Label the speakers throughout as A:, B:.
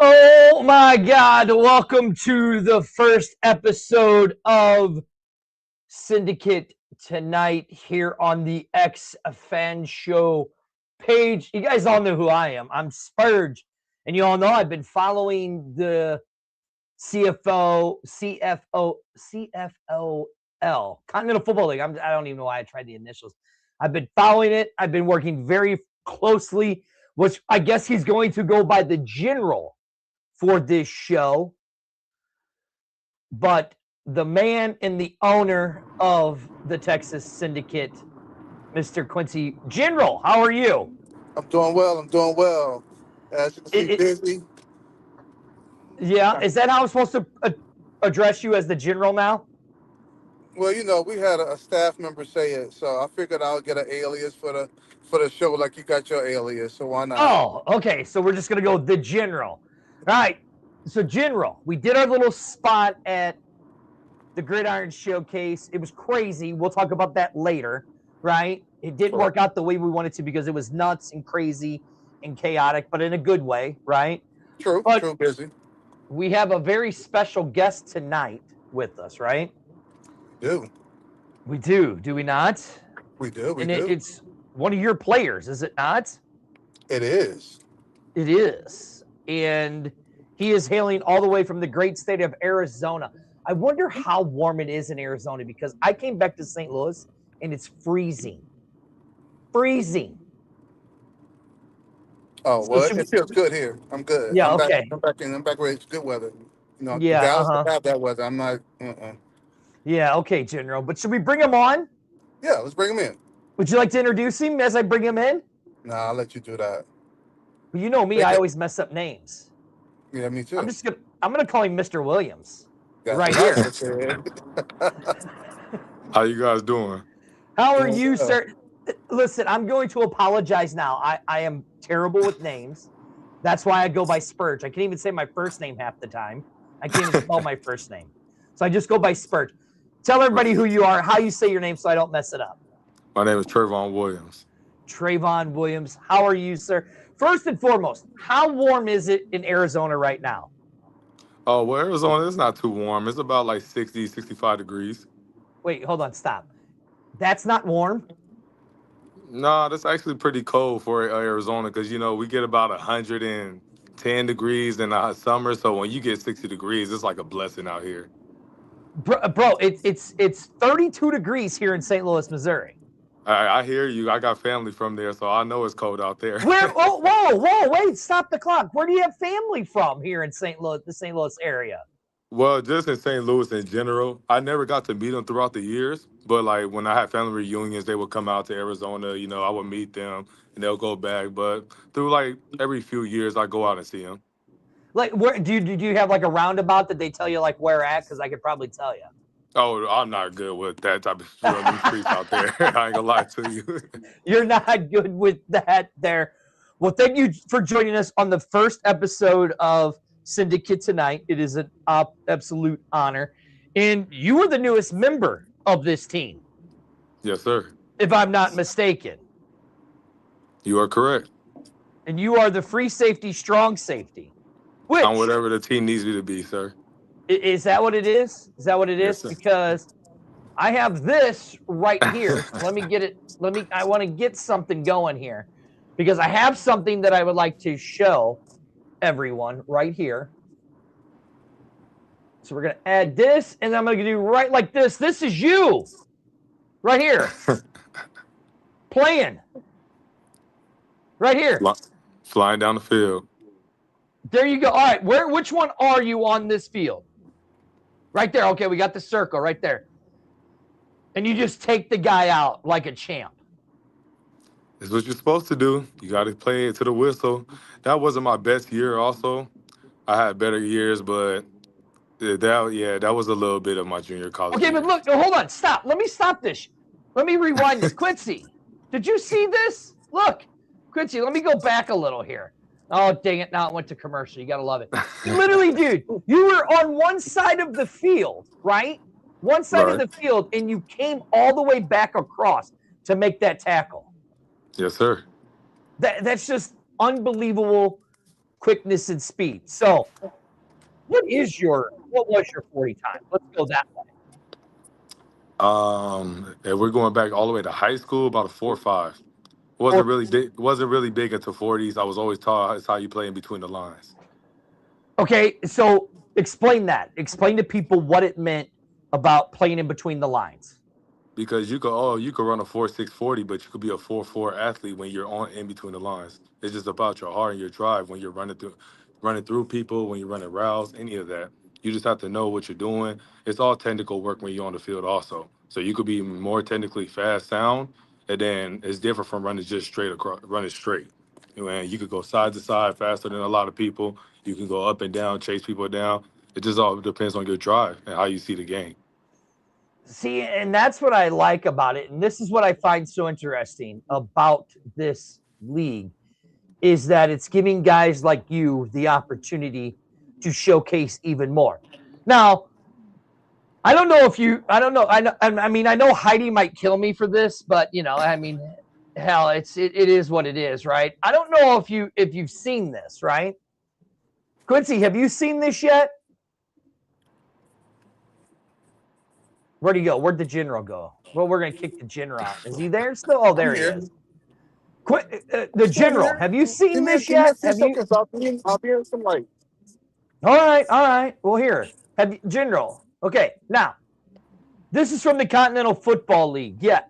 A: Oh my God. Welcome to the first episode of Syndicate Tonight here on the X Fan Show page. You guys all know who I am. I'm Spurge. And you all know I've been following the CFOL, Continental Football League. I don't even know why I tried the initials. I've been following it. I've been working very closely, which I guess he's going to go by the general for this show. But the man and the owner of the Texas Syndicate, Mr. Quincy. General, how are you?
B: I'm doing well. As you can see, busy.
A: Yeah, is that how I'm supposed to address you, as the general now?
B: Well, we had a staff member say it, so I figured I would get an alias for the show, like you got your alias. So why not?
A: Oh, okay. So we're just gonna go the general. All right. So general, we did our little spot at the Gridiron Showcase. It was crazy. We'll talk about that later, right? It didn't work out the way we wanted to because it was nuts and crazy and chaotic, but in a good way, right?
B: True, busy.
A: We have a very special guest tonight with us, right?
B: We
A: do we not?
B: We do.
A: It's one of your players, is it not?
B: It is.
A: It is. And he is hailing all the way from the great state of Arizona. I wonder how warm it is in Arizona, because I came back to St. Louis and it's freezing. Freezing.
B: Oh, well, it feels good here. I'm good.
A: Yeah,
B: okay. I'm back where it's good weather.
A: Yeah,
B: Dallas don't have that weather. I'm not.
A: Yeah, okay, General. But should we bring him on?
B: Yeah, let's bring him in.
A: Would you like to introduce him as I bring him in?
B: Nah, I'll let you do that.
A: Well, you know me, I always mess up names.
B: Yeah, me too.
A: I'm gonna call him Mr. Williams.
B: That's
A: right here.
C: How you guys doing?
A: How are you, sir? Listen, I'm going to apologize now. I am terrible with names. That's why I go by Spurge. I can't even say my first name half the time. I can't even spell my first name. So I just go by Spurge. Tell everybody who you are, how you say your name so I don't mess it up.
C: My name is Trayvon Williams.
A: Trayvon Williams. How are you, sir? First and foremost, how warm is it in Arizona right now?
C: Oh, well, Arizona, it's not too warm. It's about like 60, 65 degrees.
A: Wait, hold on, stop. That's not warm?
C: No, that's actually pretty cold for Arizona because, we get about 110 degrees in the summer. So when you get 60 degrees, it's like a blessing out here.
A: Bro, it's 32 degrees here in St. Louis, Missouri.
C: I hear you. I got family from there, so I know it's cold out there.
A: Where? Oh, whoa! Wait, stop the clock. Where do you have family from here in St. Louis, the St. Louis area?
C: Well, just in St. Louis in general, I never got to meet them throughout the years. But like when I had family reunions, they would come out to Arizona. I would meet them, and they'll go back. But through like every few years, I go out and see them.
A: Like, where do you have like a roundabout that they tell you like where at? Because I could probably tell you.
C: Oh, I'm not good with that type of streets out there. I ain't gonna lie to you.
A: You're not good with that there. Well, thank you for joining us on the first episode of Syndicate Tonight. It is an absolute honor. And you are the newest member of this team.
C: Yes, sir.
A: If I'm not mistaken.
C: You are correct.
A: And you are the free safety, strong safety. Which,
C: I'm whatever the team needs me to be, sir.
A: Is that what it is? Is that what it is?
C: Yes,
A: because I have this right here. Let me get it. I want to get something going here because I have something that I would like to show everyone right here. So we're going to add this, and I'm going to do right like this. This is you right here playing right here.
C: Flying down the field.
A: There you go. All right. Which one are you on this field? Right there. Okay, we got the circle right there. And you just take the guy out like a champ.
C: It's what you're supposed to do. You got to play it to the whistle. That wasn't my best year also. I had better years, but that was a little bit of my junior college
A: Okay,
C: years.
A: but look, hold on. Stop. Let me stop this. Let me rewind this. Quincy, did you see this? Look, Quincy, let me go back a little here. Oh, dang it. Now it went to commercial. You got to love it. Literally, dude, you were on one side of the field, right? One side of the field, and you came all the way back across to make that tackle.
C: Yes, sir.
A: That's just unbelievable quickness and speed. So, what was your 40 time? Let's go that way.
C: If we're going back all the way to high school, about a 4.5.
A: Or
C: Wasn't really big. Wasn't really big into 40s. I was always taught it's how you play in between the lines.
A: okay, so explain that. Explain to people what it meant about playing in between the lines.
C: Because you could run a 4.6 40, but you could be a 4.4 athlete when you're on in between the lines. It's just about your heart and your drive when you're running through people, when you're running routes, any of that. You just have to know what you're doing. It's all technical work when you're on the field also. So you could be more technically fast, sound, and then it's different from running just straight across, running straight. And you could go side to side faster than a lot of people. You can go up and down, chase people down. It just all depends on your drive and how you see the game.
A: See, and that's what I like about it. And this is what I find so interesting about this league is that it's giving guys like you the opportunity to showcase even more. Now, I don't know if you, I don't know. I mean, I know Heidi might kill me for this, but I mean, hell, it is what it is, right? I don't know if you've seen this, right? Quincy, have you seen this yet? Where'd he go? Where'd the general go? Well, we're gonna kick the general out. Is he there still? Oh, there he is. The general. Have you seen this yet? Have you?
B: I'll be in some light.
A: All right. Well, here, have you, general. Okay, now this is from the Continental Football League. Yeah,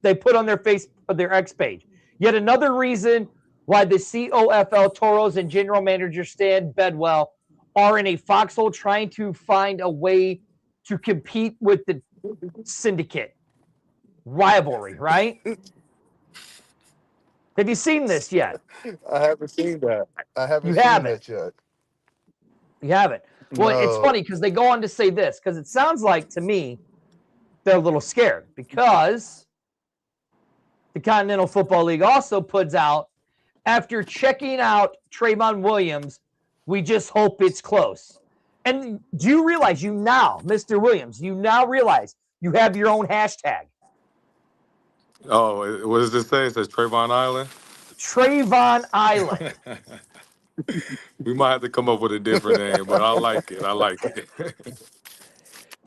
A: they put on their X page. Yet another reason why the COFL Toros and general manager Stan Bedwell are in a foxhole trying to find a way to compete with the Syndicate rivalry, right? Have you seen this yet?
B: I haven't seen that. I haven't
A: You
B: seen
A: haven't.
B: that yet.
A: You haven't. Well, it's
B: No.
A: funny because they go on to say this because it sounds like to me they're a little scared because the Continental Football League also puts out after checking out Trayvon Williams, we just hope it's close. And do you realize Mr. Williams, you now realize you have your own hashtag.
C: Oh, what does it say? It says Trayvon Island.
A: Trayvon Island.
C: We might have to come up with a different name, but I like it. I like it.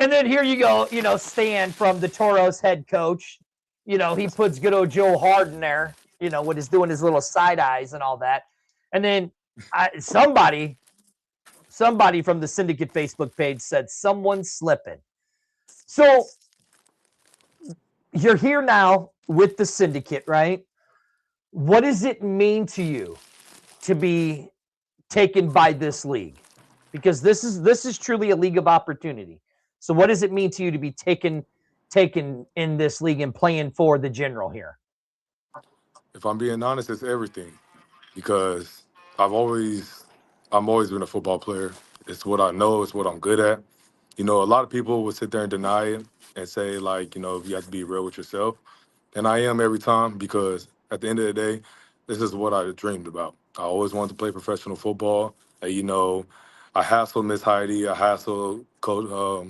A: And then here you go, Stan from the Toros head coach. He puts good old Joe Harden there, with his doing his little side eyes and all that. And then somebody from the Syndicate Facebook page said someone's slipping. So you're here now with the Syndicate, right? What does it mean to you to be taken by this league? Because this is truly a league of opportunity. So what does it mean to you to be taken in this league and playing for the general here?
C: If I'm being honest, it's everything because I'm always been a football player. It's what I know. It's what I'm good at. A lot of people would sit there and deny it and say like, you have to be real with yourself. And I am every time because at the end of the day, this is what I dreamed about. I always wanted to play professional football. And, I hassled Miss Heidi, I hassled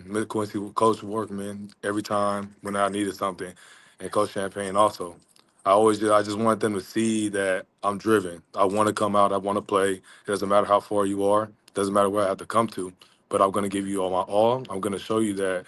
C: Miss Quincy, Coach Workman every time when I needed something, and Coach Champagne also. I just want them to see that I'm driven. I want to come out. I want to play. It doesn't matter how far you are. It doesn't matter where I have to come to. But I'm going to give you all my all. I'm going to show you that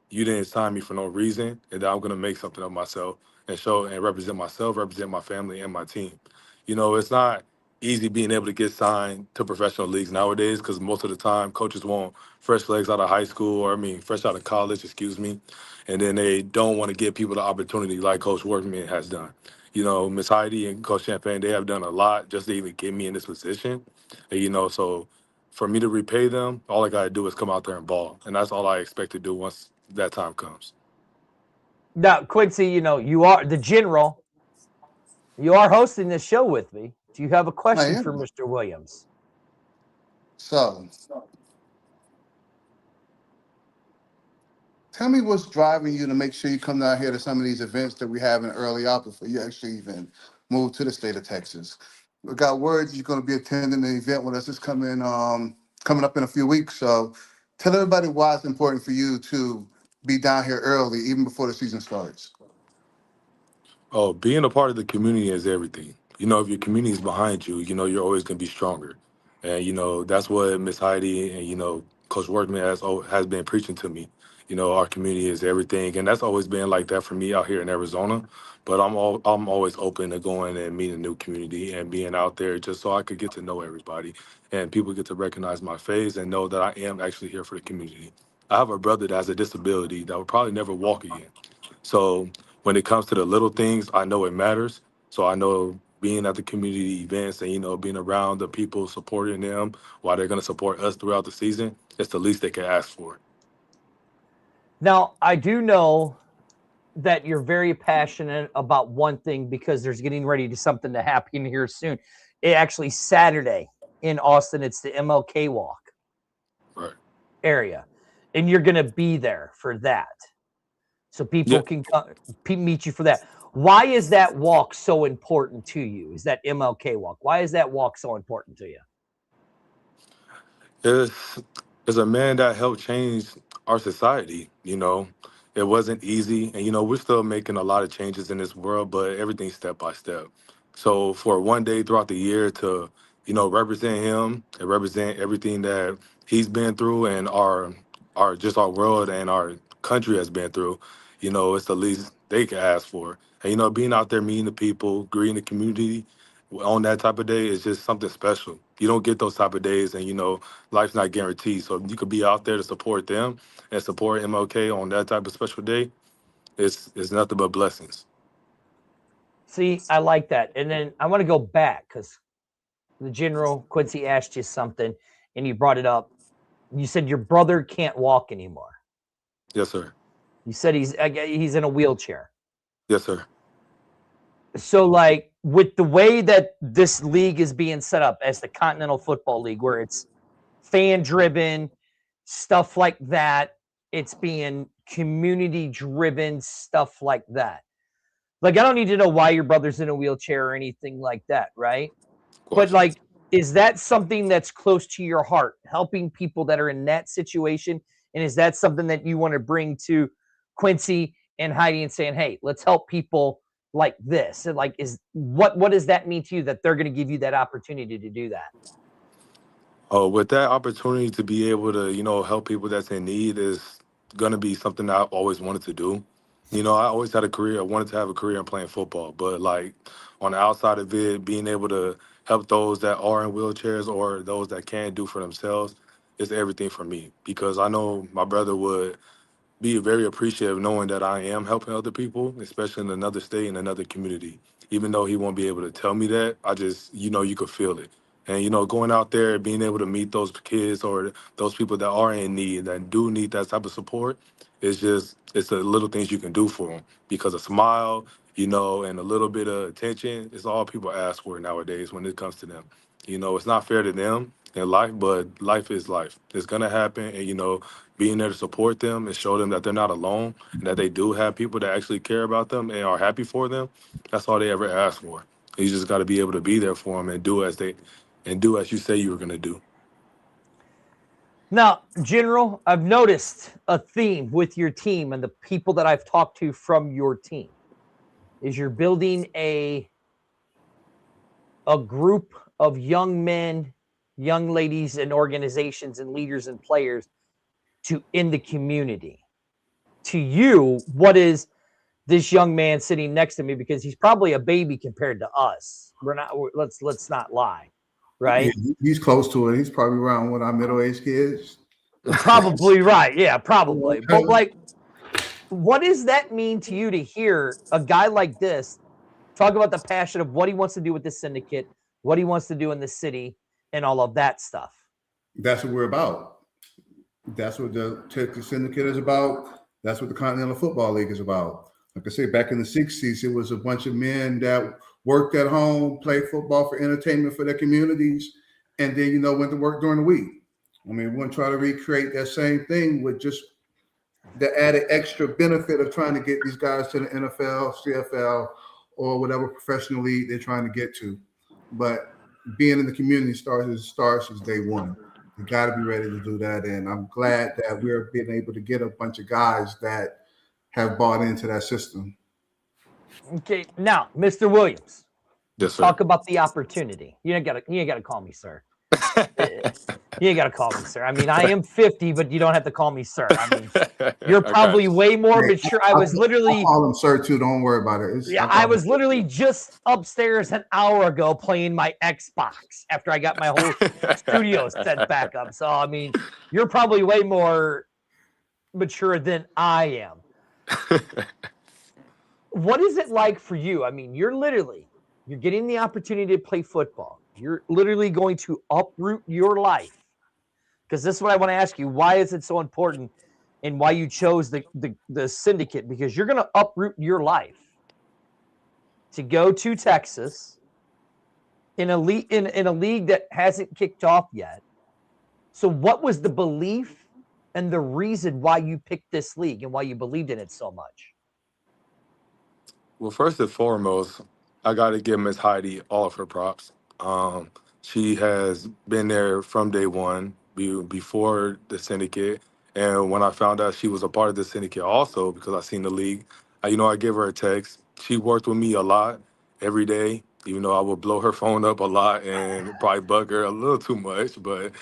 C: you didn't sign me for no reason, and that I'm going to make something of myself and show and represent myself, represent my family and my team. It's not easy being able to get signed to professional leagues nowadays because most of the time coaches want fresh legs out of high school fresh out of college, excuse me, and then they don't want to give people the opportunity like Coach Workman has done. Miss Heidi and Coach Champagne, they have done a lot just to even get me in this position. And, so for me to repay them, all I got to do is come out there and ball. And that's all I expect to do once that time comes.
A: Now, Quincy, you are the general. You are hosting this show with me. Do you have a
B: I
A: question for
B: am.
A: Mr. Williams?
B: So, tell me what's driving you to make sure you come down here to some of these events that we have in early August before you actually even move to the state of Texas. We got word you're going to be attending the event with us. It's coming up in a few weeks. So, tell everybody why it's important for you to be down here early, even before the season starts.
C: Oh, being a part of the community is everything. If your community is behind you, you're always going to be stronger. And that's what Miss Heidi and Coach Workman has been preaching to me. Our community is everything, and that's always been like that for me out here in Arizona. But I'm always open to going and meeting a new community and being out there just so I could get to know everybody and people get to recognize my face and know that I am actually here for the community. I have a brother that has a disability that will probably never walk again. So when it comes to the little things, I know it matters. So I know being at the community events and being around the people supporting them while they're going to support us throughout the season, it's the least they can ask for.
A: Now, I do know that you're very passionate about one thing because there's getting ready to something to happen here soon. Actually, Saturday in Austin, it's the MLK Walk
C: Right.
A: area, and you're going to be there for that, so people
C: Yeah.
A: can meet you for that. Why is that walk so important to you? Is that MLK Walk? Why is that walk so important to you?
C: Is a man that helped change our society. It wasn't easy, and we're still making a lot of changes in this world, but everything's step by step. So for one day throughout the year to represent him and represent everything that he's been through and our world and our country has been through, it's the least they can ask for. And being out there meeting the people, greeting the community on that type of day is just something special. You don't get those type of days, and life's not guaranteed. So if you could be out there to support them and support MLK on that type of special day, it's nothing but blessings.
A: See, I like that. And then I want to go back because the General Quincy asked you something and you brought it up. You said your brother can't walk anymore.
C: Yes, sir.
A: You said he's in a wheelchair.
C: Yes, sir.
A: So, like, with the way that this league is being set up as the Continental Football League, where it's fan driven, stuff like that, it's being community driven, stuff like that. Like, I don't need to know why your brother's in a wheelchair or anything like that, right?
C: Of
A: But,
C: course.
A: like, is that something that's close to your heart, helping people that are in that situation? And is that something that you want to bring to Quincy and Heidi and saying, hey, let's help people like this? And like, what does that mean to you that they're going to give you that opportunity to do that?
C: With that opportunity to be able to, help people that's in need is going to be something I always wanted to do. I always had a career. I wanted to have a career in playing football, but like on the outside of it, being able to help those that are in wheelchairs or those that can't do for themselves is everything for me because I know my brother would be very appreciative knowing that I am helping other people, especially in another state and another community. Even though he won't be able to tell me that, I just, you could feel it. And, going out there, being able to meet those kids or those people that are in need, that do need that type of support, it's the little things you can do for them. Because a smile, and a little bit of attention is all people ask for nowadays when it comes to them. It's not fair to them in life, but life is life. It's going to happen. And, being there to support them and show them that they're not alone and that they do have people that actually care about them and are happy for them. That's all they ever ask for. You just got to be able to be there for them and do as you say you were going to do.
A: Now, General, I've noticed a theme with your team and the people that I've talked to from your team is you're building a group of young men, young ladies, and organizations and leaders and players in the community. To you, what is this young man sitting next to me? Because he's probably a baby compared to us. Let's not lie, right?
B: Yeah, he's close to it. He's probably around what our middle-aged kids.
A: Probably right. Yeah, probably. But like, what does that mean to you to hear a guy like this talk about the passion of what he wants to do with the syndicate, what he wants to do in the city, and all of that stuff?
B: That's what we're about. That's what the Texas Syndicate is about. That's what the Continental Football League is about. Like I say, back in the 60s, it was a bunch of men that worked at home, played football for entertainment for their communities, and then, went to work during the week. I mean, we want to try to recreate that same thing with just the added extra benefit of trying to get these guys to the NFL, CFL, or whatever professional league they're trying to get to. But being in the community starts since day one. You got to be ready to do that. And I'm glad that we're being able to get a bunch of guys that have bought into that system.
A: Okay, now, Mr. Williams,
C: Yes, sir.
A: talk about the opportunity. You ain't gotta call me sir. You ain't got to call me sir. I mean, I am 50, but you don't have to call me sir. I mean, you're
C: I got
A: probably
C: you.
A: way more
B: Hey,
A: mature. I was
B: I
A: literally,
B: call him sir too. Don't worry about it.
A: I was literally just upstairs an hour ago playing my Xbox after I got my whole studio set back up. So, I mean, you're probably way more mature than I am. What is it like for you? I mean, you're getting the opportunity to play football. You're literally going to uproot your life. Because this is what I want to ask you. Why is it so important and why you chose the syndicate? Because you're going to uproot your life to go to Texas in a league that hasn't kicked off yet. So what was the belief and the reason why you picked this league and why you believed in it so much?
C: Well, first and foremost, I got to give Miss Heidi all of her props. Um, she has been there from day one, before the syndicate. And when I found out she was a part of the syndicate also, because I seen the league, I gave her a text. She worked with me a lot every day, even though I would blow her phone up a lot and probably bug her a little too much. But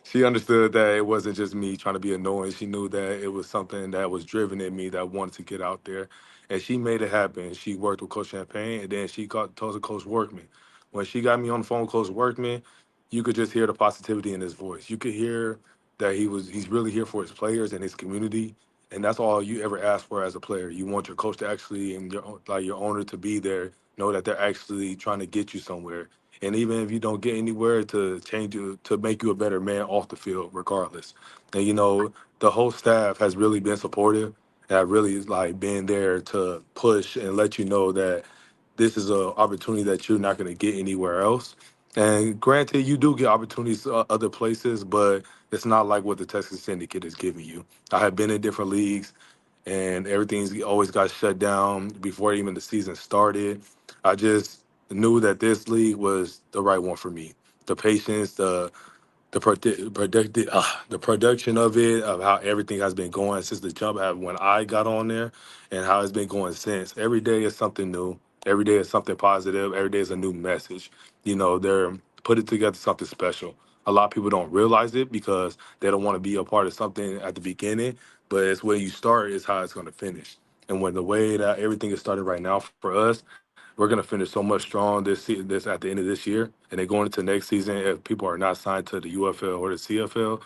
C: she understood that it wasn't just me trying to be annoying. She knew that it was something that was driven in me that wanted to get out there, and she made it happen. She worked with Coach Champagne, and then she told Coach Workman. When she got me on the phone with Coach Workman, you could just hear the positivity in his voice. You could hear that he's really here for his players and his community, and that's all you ever ask for as a player. You want your coach to actually, and your owner to be there, know that they're actually trying to get you somewhere. And even if you don't get anywhere, to change you, to make you a better man off the field, regardless. And the whole staff has really been supportive, that really is like being there to push and let you know that this is an opportunity that you're not going to get anywhere else. And granted, you do get opportunities other places, but it's not like what the Texas Syndicate is giving you. I have been in different leagues, and everything's always got shut down before even the season started. I just knew that this league was the right one for me. The patience, the production of it, of how everything has been going since the jump out when I got on there, and how it's been going since. Every day is something new. Every day is something positive. Every day is a new message. They're putting together something special. A lot of people don't realize it because they don't want to be a part of something at the beginning, but it's where you start is how it's going to finish. And when the way that everything is started right now for us, we're going to finish so much strong this at the end of this year, and then going into next season. If people are not signed to the UFL or the CFL,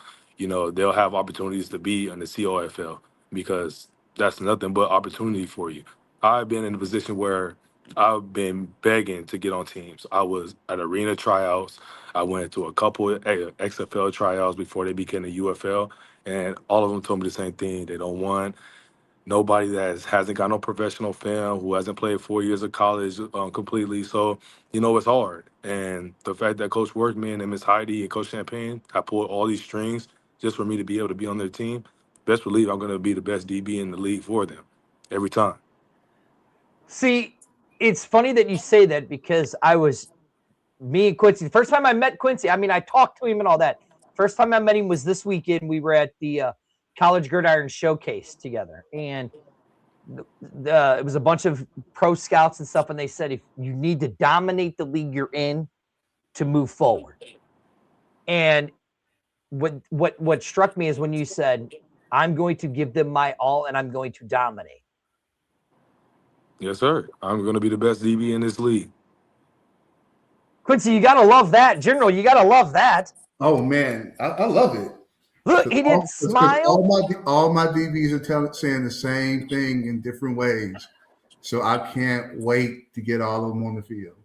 C: they'll have opportunities to be in the COFL, because that's nothing but opportunity for you. I've been in a position where I've been begging to get on teams. I was at arena tryouts. I went to a couple of XFL tryouts before they became the UFL, and all of them told me the same thing. They don't want nobody that hasn't got no professional film, who hasn't played 4 years of college completely. So, it's hard. And the fact that Coach Workman and Miss Heidi and Coach Champagne have pulled all these strings just for me to be able to be on their team, best believe I'm going to be the best DB in the league for them every time.
A: See, it's funny that you say that because me and Quincy, the first time I met Quincy, I mean, I talked to him and all that. First time I met him was this weekend. We were at the College Gridiron Showcase together. And it was a bunch of pro scouts and stuff. And they said, if you need to dominate the league you're in to move forward. And what struck me is when you said, I'm going to give them my all and I'm going to dominate.
C: Yes, sir. I'm going to be the best DB in this league.
A: Quincy, you got to love that. General, you got to love that.
B: Oh man, I love it.
A: Look, he didn't smile.
B: All my DBs are saying the same thing in different ways. So I can't wait to get all of them on the field.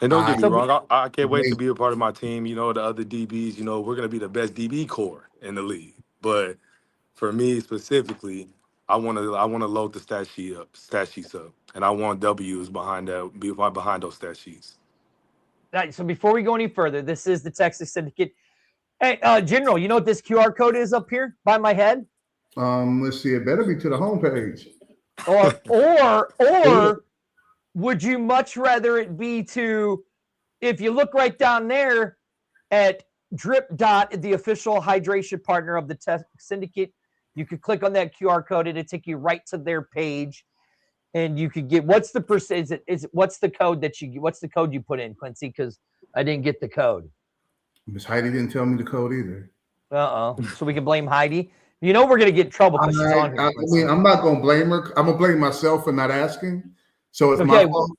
C: And don't get me wrong, I can't wait to
B: Wait.
C: be a part of my team. The other DBs, we're going to be the best DB core in the league. But for me specifically, I want to load the stat sheets up, and I want W's behind those stat sheets.
A: Right, so before we go any further, this is the Texas Syndicate. Hey, General, you know what this QR code is up here by my head?
B: Let's see. It better be to the homepage.
A: Or would you much rather it be to, if you look right down there at Drip Dot, the official hydration partner of the Texas Syndicate, you could click on that QR code and it'd take you right to their page, and you could get what's the percent? What's the code you put in, Quincy? Because I didn't get the code.
B: Miss Heidi didn't tell me the code either.
A: So we can blame Heidi. You know we're gonna get in trouble because she's on here.
B: I mean, I'm not gonna blame her. I'm gonna blame myself for not asking. So it's my fault.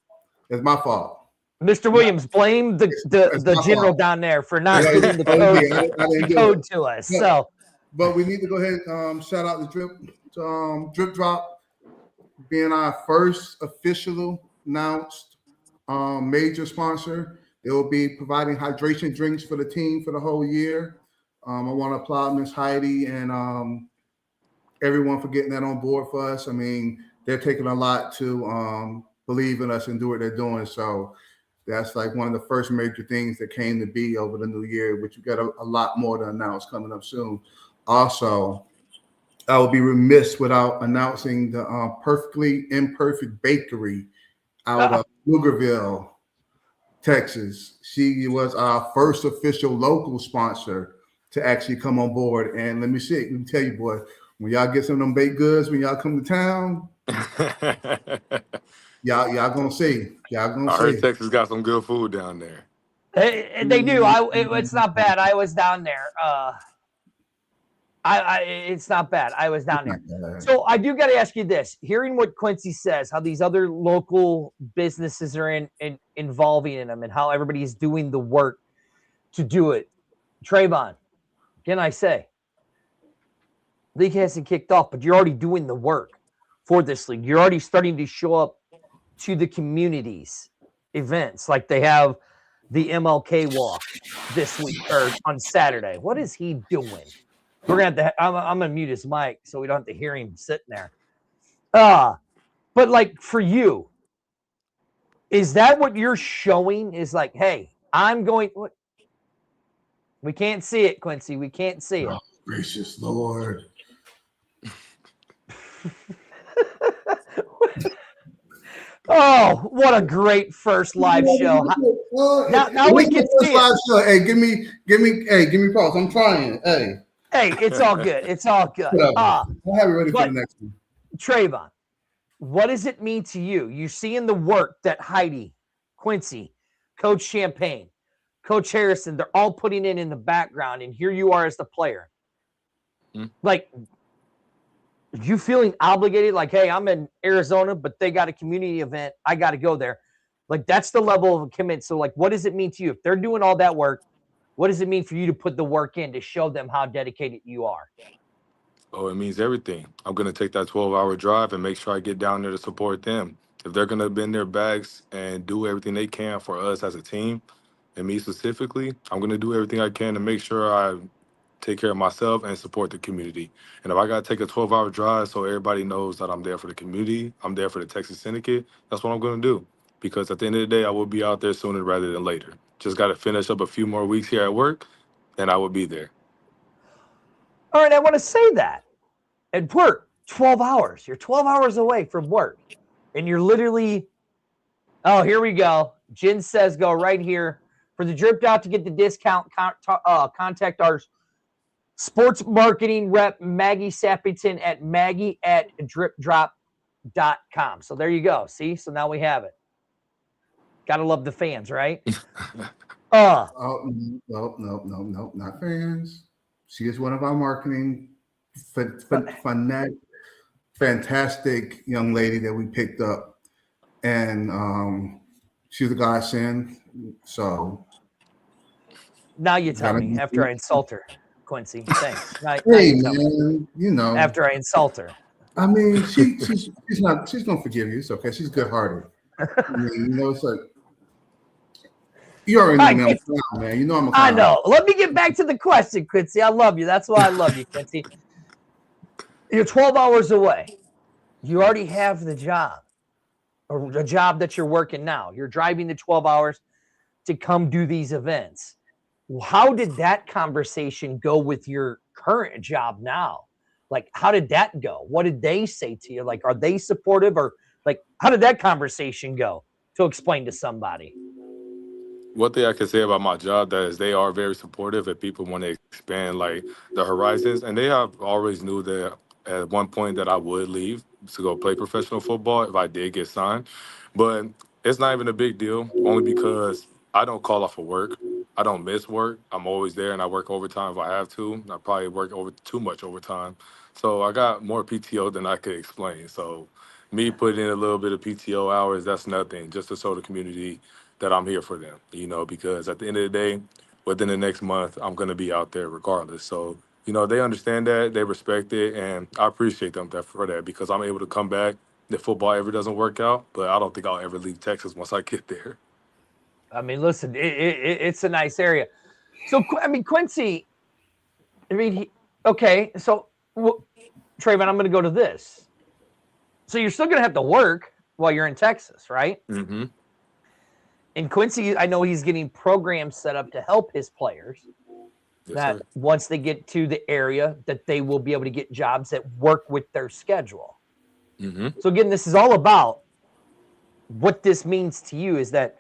B: It's my fault.
A: Mr. Williams, blame the general down there for not giving the code to us.
B: But we need to go ahead and shout out the Drip Drop being our first official announced major sponsor. They will be providing hydration drinks for the team for the whole year. I want to applaud Miss Heidi and everyone for getting that on board for us. I mean, they're taking a lot to believe in us and do what they're doing. So that's like one of the first major things that came to be over the new year, which we got a lot more to announce coming up soon. Also, I will be remiss without announcing the Perfectly Imperfect Bakery out of Pflugerville, Texas. She was our first official local sponsor to actually come on board. And let me tell you, boy, when y'all get some of them baked goods, when y'all come to town, y'all gonna see. Y'all gonna see.
C: I heard Texas got some good food down there.
A: They do. It's not bad. I was down there. It's not bad. I was down there. So I do got to ask you this: hearing what Quincy says, how these other local businesses are involving in them, and how everybody's doing the work to do it. Trayvon, can I say, league hasn't kicked off, but you're already doing the work for this league. You're already starting to show up to the communities events, like they have the MLK walk this week or on Saturday. What is he doing? We're gonna have to. I'm gonna mute his mic so we don't have to hear him sitting there. But like for you, is that what you're showing? Is like, hey, I'm going. What? We can't see it, Quincy. We can't see it.
B: Gracious Lord.
A: Oh, what a great first live show! Now we can see it.
B: Show. Hey, give me pause. I'm trying. Hey,
A: it's all good. It's all good.
B: I'll have it ready for the next one.
A: Trayvon, what does it mean to you? You're seeing the work that Heidi, Quincy, Coach Champagne, Coach Harrison, they're all putting in the background, and here you are as the player. Like, you feeling obligated, like, hey, I'm in Arizona, but they got a community event. I got to go there. Like, that's the level of commitment. So, like, what does it mean to you? If they're doing all that work, what does it mean for you to put the work in to show them how dedicated you are?
C: Oh, it means everything. I'm going to take that 12-hour drive and make sure I get down there to support them. If they're going to bend their backs and do everything they can for us as a team, and me specifically, I'm going to do everything I can to make sure I take care of myself and support the community. And if I got to take a 12-hour drive so everybody knows that I'm there for the community, I'm there for the Texas Syndicate, that's what I'm going to do. Because at the end of the day, I will be out there sooner rather than later. Just got to finish up a few more weeks here at work, and I will be there.
A: All right, I want to say that. At work, 12 hours. You're 12 hours away from work. And you're literally, oh, here we go. Jen says go right here. For the Dripped Out to get the discount, contact our sports marketing rep, Maggie Sappington at maggie@dripdrop.com. So there you go. See? So now we have it. Gotta love the fans, right?
B: Oh, no, not fans. She is one of our marketing fantastic young lady that we picked up. And she's a godsend. So
A: now you tell me after I insult her. Quincy, thanks.
B: Hey, man, you know.
A: After I insult her.
B: I mean, she's gonna forgive you. It's okay. She's good-hearted. I mean, you know, it's like you already know me. I'm a clown, man. You know I'm a clown.
A: I know. Let me get back to the question, Quincy. I love you. That's why I love you, Quincy. You're 12 hours away. You already have the job, or the job that you're working now. You're driving the 12 hours to come do these events. How did that conversation go with your current job now? Like, how did that go? What did they say to you? Like, are they supportive, or like, how did that conversation go to explain to somebody?
C: One thing I can say about my job that is they are very supportive if people want to expand like the horizons, and they have always knew that at one point that I would leave to go play professional football if I did get signed. But it's not even a big deal, only because I don't call off of work. I don't miss work. I'm always there, and I work overtime if I have to. I probably work over too much overtime, so I got more PTO than I could explain. So, me putting in a little bit of PTO hours, that's nothing. Just to show the community that I'm here for them. Because at the end of the day, within the next month, I'm gonna be out there regardless. So, they understand that, they respect it, and I appreciate them for that because I'm able to come back if football ever doesn't work out. But I don't think I'll ever leave Texas once I get there.
A: I mean, listen, it's a nice area. So, I mean, Quincy, I mean, okay, so Trayvon, I'm going to go to this. So you're still going to have to work while you're in Texas, right?
C: Mm-hmm.
A: And Quincy, I know he's getting programs set up to help his players
C: Yes,
A: that
C: sir.
A: once they get to the area that they will be able to get jobs that work with their schedule.
C: Mm-hmm.
A: So again, this is all about what this means to you is that,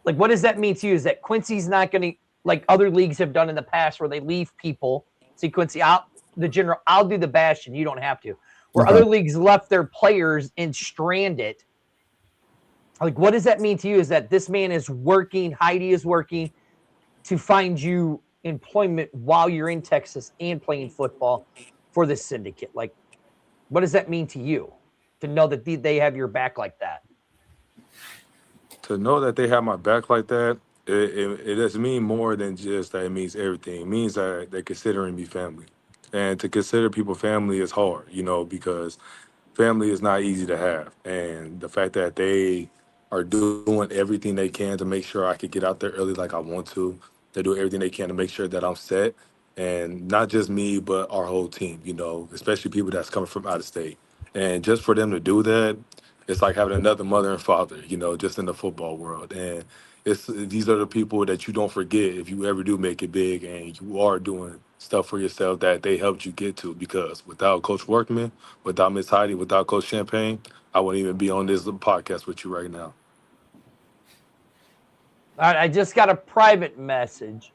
A: like, what does that mean to you is that Quincy's not going to, like other leagues have done in the past where they leave people. See, Quincy, I'll do the bastion. You don't have to. Where other leagues left their players and stranded. Like, what does that mean to you is that this man is working, Heidi is working to find you employment while you're in Texas and playing football for the syndicate? Like, what does that mean to you to know that they have your back like that?
C: To know that they have my back like that, it does mean more than just that. It means everything. It means that they're considering me family, and to consider people family is hard, because family is not easy to have. And the fact that they are doing everything they can to make sure I could get out there early like I want to, they do everything they can to make sure that I'm set. And not just me, but our whole team, especially people that's coming from out of state. And just for them to do that, it's like having another mother and father, just in the football world. And these are the people that you don't forget if you ever do make it big and you are doing stuff for yourself that they helped you get to. Because without Coach Workman, without Miss Heidi, without Coach Champagne, I wouldn't even be on this podcast with you right now.
A: All right, I just got a private message.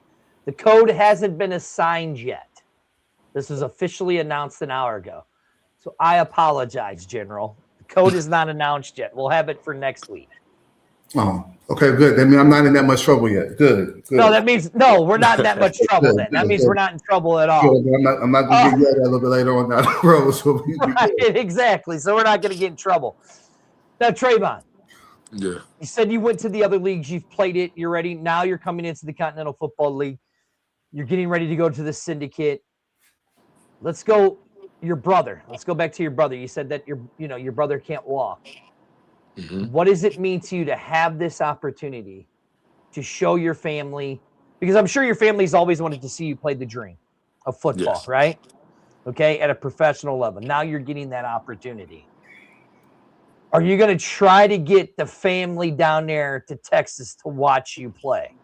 A: The code hasn't been assigned yet. This was officially announced an hour ago. So I apologize, General. The code is not announced yet. We'll have it for next week.
B: Oh, okay, good. That means I'm not in that much trouble yet. Good.
A: No, that means no, we're not in that much trouble then. That means we're not in trouble at all.
B: Good. I'm not going to get yelled at a little bit later on down the road. So
A: right, exactly. So we're not going to get in trouble. Now, Trayvon,
C: Yeah.
A: you said you went to the other leagues. You've played it. You're ready. Now you're coming into the Continental Football League. You're getting ready to go to the syndicate. Let's go. Your brother. Let's go back to your brother. You said that your brother can't walk.
C: Mm-hmm.
A: What does it mean to you to have this opportunity to show your family? Because I'm sure your family's always wanted to see you play the dream of football,
C: Yes.
A: right? Okay, at a professional level. Now you're getting that opportunity. Are you going to try to get the family down there to Texas to watch you play?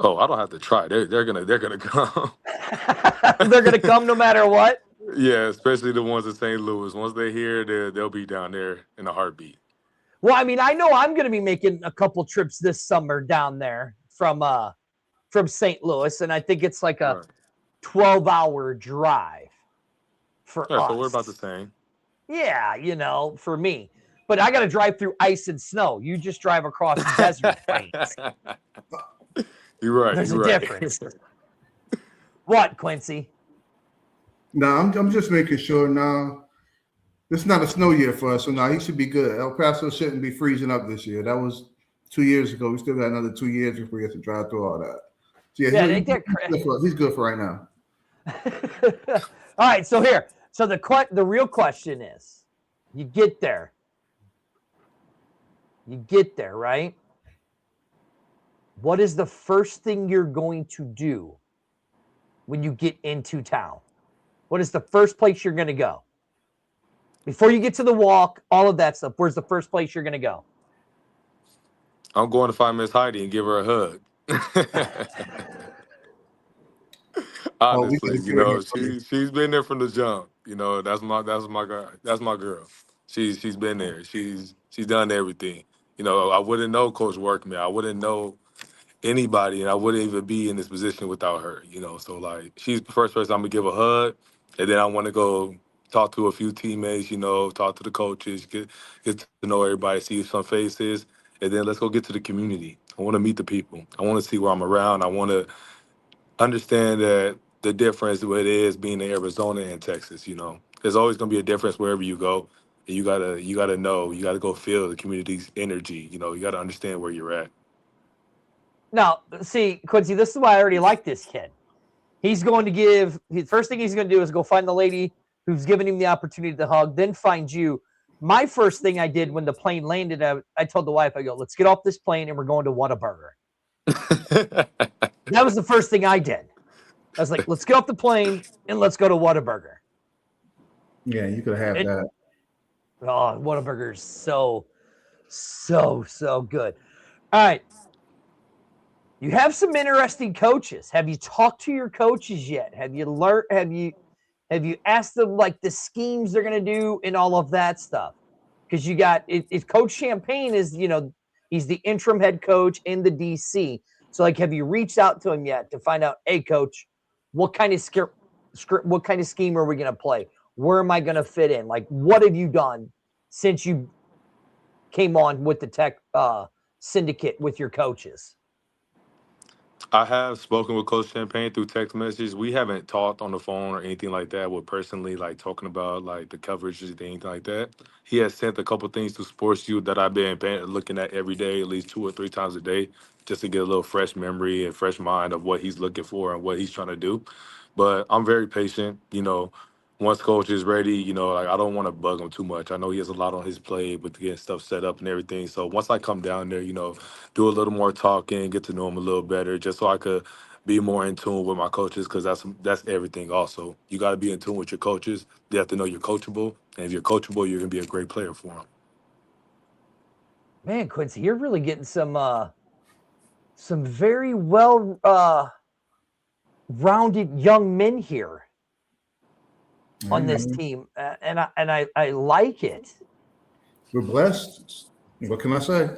C: Oh, I don't have to try. They're gonna come.
A: They're going to come no matter what?
C: Yeah, especially the ones in St. Louis. Once they hear, they'll be down there in a heartbeat.
A: Well, I mean, I know I'm going to be making a couple trips this summer down there from St. Louis, and I think it's like a 12-hour drive for us.
C: So we're about the same.
A: Yeah, for me. But I got to drive through ice and snow. You just drive across desert plains.
C: You're right.
A: There's
C: you're
A: a
C: right.
A: difference. What, Quincy?
B: No, I'm just making sure now. It's not a snow year for us, so now he should be good. El Paso shouldn't be freezing up this year. That was 2 years ago. We still got another 2 years before we have to drive through all that. So he's good for right now.
A: All right, so here. So the real question is, you get there, right? What is the first thing you're going to do when you get into town? What is the first place you're going to go? Before you get to the walk, all of that stuff, where's the first place you're going to go?
C: I'm going to find Miss Heidi and give her a hug. Honestly, she's been there from the jump. That's my girl. She's been there. She's done everything. I wouldn't know Coach Workman. I wouldn't know anybody, and I wouldn't even be in this position without her. So like she's the first person I'm gonna give a hug, and then I want to go talk to a few teammates. Talk to the coaches, get to know everybody, see some faces, and then let's go get to the community. I want to meet the people. I want to see where I'm around. I want to understand that the difference what it is being in Arizona and Texas. There's always going to be a difference wherever you go. And you gotta know. You gotta go feel the community's energy. You gotta understand where you're at.
A: Now, see, Quincy, this is why I already like this kid. He's going to the first thing he's going to do is go find the lady who's giving him the opportunity to hug, then find you. My first thing I did when the plane landed, I told the wife, I go, let's get off this plane and we're going to Whataburger. That was the first thing I did. I was like, let's get off the plane and let's go to Whataburger.
D: Yeah, you could have that.
A: Oh, Whataburger is so good. All right. You have some interesting coaches. Have you talked to your coaches yet? Have you learned? Have you asked them like the schemes they're going to do and all of that stuff? Because you got if Coach Champagne is he's the interim head coach in the DC. So like, have you reached out to him yet to find out? Hey, Coach, what kind of script? What kind of scheme are we going to play? Where am I going to fit in? Like, what have you done since you came on with the Tech Syndicate with your coaches?
C: I have spoken with Coach Champagne through text messages. We haven't talked on the phone or anything like that. We're personally like talking about like the coverage or anything like that. He has sent a couple things to Sports U that I've been looking at every day, at least 2 or 3 times a day, just to get a little fresh memory and fresh mind of what he's looking for and what he's trying to do. But I'm very patient. Once coach is ready, like I don't want to bug him too much. I know he has a lot on his plate with getting stuff set up and everything. So once I come down there, do a little more talking, get to know him a little better, just so I could be more in tune with my coaches, because that's everything. Also, you got to be in tune with your coaches. They have to know you're coachable, and if you're coachable, you're gonna be a great player for them.
A: Man, Quincy, you're really getting some very well rounded young men here on this team, and I like it.
D: We're blessed. What can I say?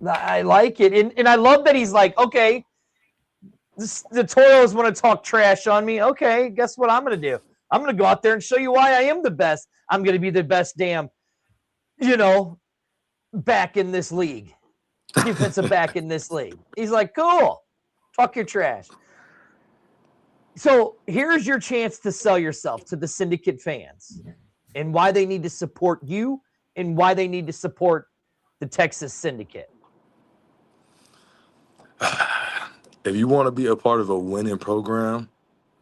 A: I like it, and I love that he's like, okay, the Toros want to talk trash on me. Okay, guess what I'm going to do? I'm going to go out there and show you why I am the best. I'm going to be the best damn, back in this league, defensive back in this league. He's like, cool, talk your trash. So here's your chance to sell yourself to the Syndicate fans and why they need to support you and why they need to support the Texas Syndicate.
C: If you want to be a part of a winning program,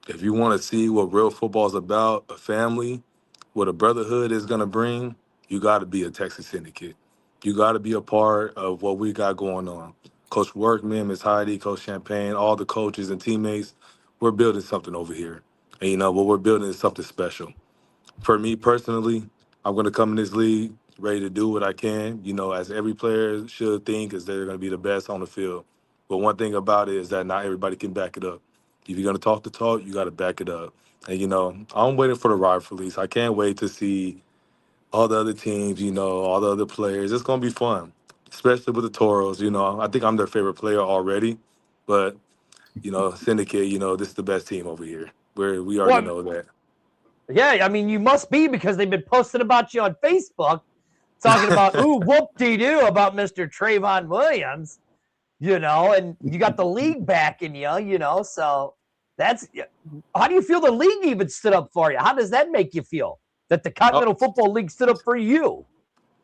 C: if you want to see what real football is about, a family, what a brotherhood is going to bring, you got to be a Texas Syndicate. You got to be a part of what we got going on. Coach Workman, Ms. Heidi, Coach Champagne, all the coaches and teammates, we're building something over here. And what we're building is something special. For me personally, I'm going to come in this league ready to do what I can, as every player should think, is they're going to be the best on the field. But one thing about it is that not everybody can back it up. If you're going to talk the talk, you got to back it up. And, I'm waiting for the rivalries. I can't wait to see all the other teams, all the other players. It's going to be fun, especially with the Toros. I think I'm their favorite player already. But, Syndicate, this is the best team over here. We already know that.
A: Yeah, I mean, you must be, because they've been posting about you on Facebook, talking about, ooh, whoop-de-doo about Mr. Trayvon Williams, and you got the league backing you, so that's – how do you feel the league even stood up for you? How does that make you feel, that the Continental Football League stood up for you?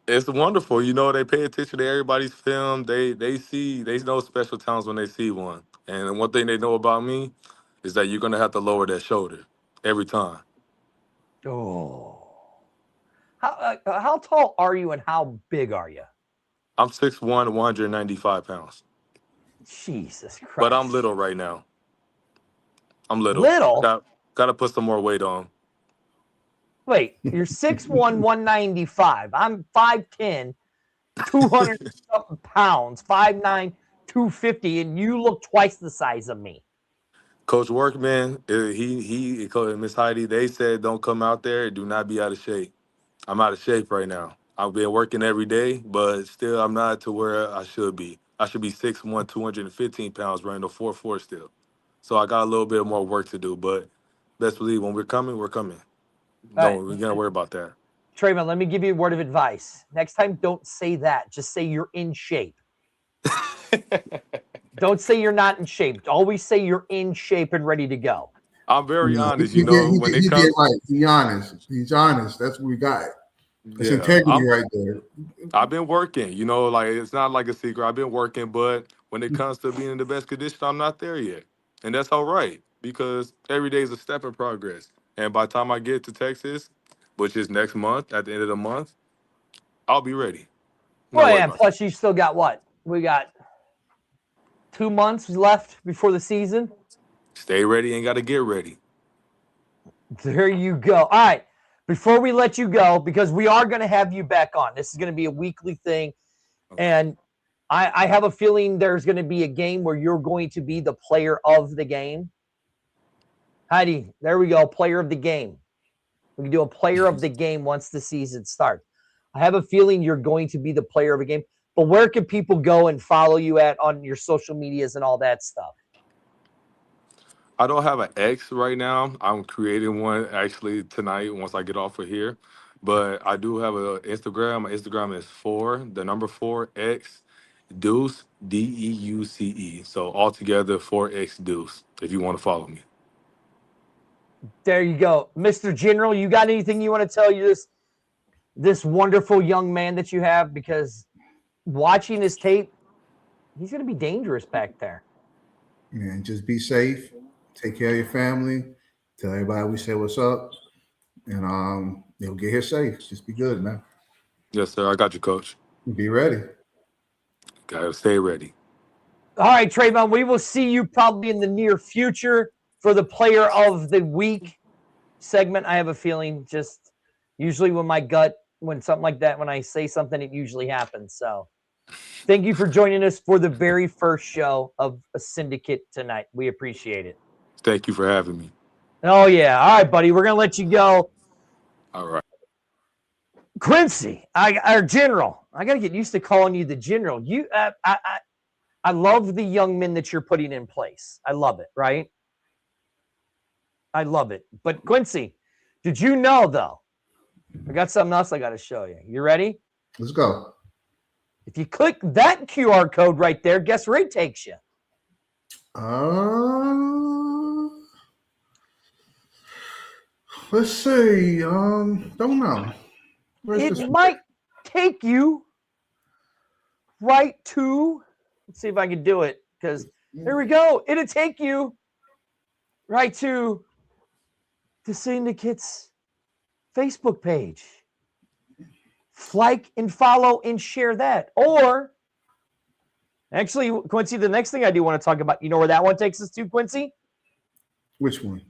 C: It's wonderful. They pay attention to everybody's film. They know special talents when they see one. And one thing they know about me is that you're going to have to lower that shoulder every time.
A: Oh. How tall are you and how big are you?
C: I'm 6'1", 195 pounds.
A: Jesus Christ.
C: But I'm little right now. I'm little.
A: Little?
C: Got to put some more weight on.
A: Wait, you're 6'1", 195. I'm 5'10", 200-something pounds, 5'9", 250, and you look twice the size of me.
C: Coach Workman, he and Miss Heidi, they said don't come out there. Do not be out of shape. I'm out of shape right now. I've been working every day, but still I'm not to where I should be. I should be 6'1", 215 pounds, running a 4.4 still. So I got a little bit more work to do, but best believe when we're coming, we're coming. We gotta worry about that.
A: Trayvon, let me give you a word of advice. Next time, don't say that. Just say you're in shape. Don't say you're not in shape. Always say you're in shape and ready to go.
C: I'm very honest. When it
D: He did
C: comes,
D: right. He's honest. He's honest. That's what we got. That's
C: yeah,
D: integrity right there.
C: I've been working. Like it's not like a secret. I've been working, but when it comes to being in the best condition, I'm not there yet, and that's all right because every day is a step in progress. And by the time I get to Texas, which is next month, at the end of the month, I'll be ready. No
A: Well,
C: worry
A: yeah.
C: about that.
A: Plus, you still got what? We got 2 months left before the season.
C: Stay ready and got to get ready.
A: There you go. All right. Before we let you go, because we are going to have you back on, this is going to be a weekly thing.
C: Okay.
A: And I have a feeling there's going to be a game where you're going to be the player of the game. Heidi, there we go. Player of the game. We can do a player of the game once the season starts. I have a feeling you're going to be the player of a game. But where can people go and follow you at on your social medias and all that stuff?
C: I don't have an X right now. I'm creating one actually tonight once I get off of here. But I do have an Instagram. My Instagram is 4X Deuce, Deuce. So altogether 4X Deuce, if you want to follow me.
A: There you go. Mr. General, you got anything you want to tell you this wonderful young man that you have? Because watching his tape, he's going to be dangerous back there.
D: Man, just be safe. Take care of your family. Tell everybody we say what's up. And you'll get here safe. Just be good, man.
C: Yes, sir. I got you, Coach.
D: Be ready.
C: Gotta stay ready.
A: All right, Trayvon, we will see you probably in the near future for the player of the week segment. I have a feeling just usually when something like that, when I say something, it usually happens. So thank you for joining us for the very first show of a Syndicate Tonight. We appreciate it.
C: Thank you for having me.
A: Oh, yeah. All right, buddy. We're going to let you go.
C: All right.
A: Quincy, our general. I got to get used to calling you the general. I love the young men that you're putting in place. I love it, right? I love it. But Quincy, did you know, though? I got something else I got to show you. You ready?
D: Let's go.
A: If you click that QR code right there, guess where it takes you?
D: Let's see. Don't know.
A: It might take you right to, let's see if I can do it, because there we go. It'll take you right to the Syndicate's Facebook page. Like and follow and share that. Or, actually, Quincy, the next thing I do want to talk about, you know where that one takes us to, Quincy?
D: Which one?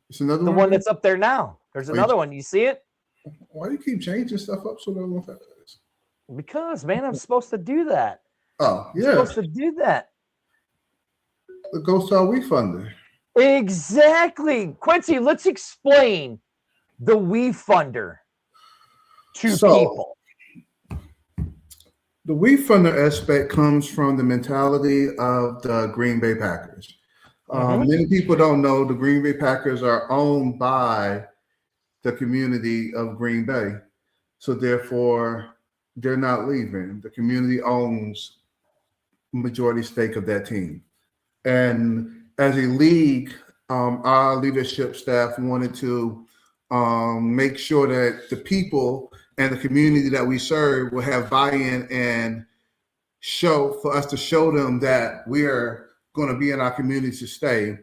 D: It's another
A: one? The one that's up there now. There's another one. You see it?
D: Why do you keep changing stuff up so long?
A: Because, man, I'm supposed to do that.
D: Oh, yeah.
A: I'm supposed to do that.
D: It goes to our WeFunder.
A: Exactly. Quincy, let's explain the WeFunder to people.
D: The WeFunder aspect comes from the mentality of the Green Bay Packers. Many people don't know the Green Bay Packers are owned by the community of Green Bay. So therefore, they're not leaving. The community owns majority stake of that team. And as a league, our leadership staff wanted to make sure that the people and the community that we serve will have buy-in and for us to show them that we are going to be in our community to stay.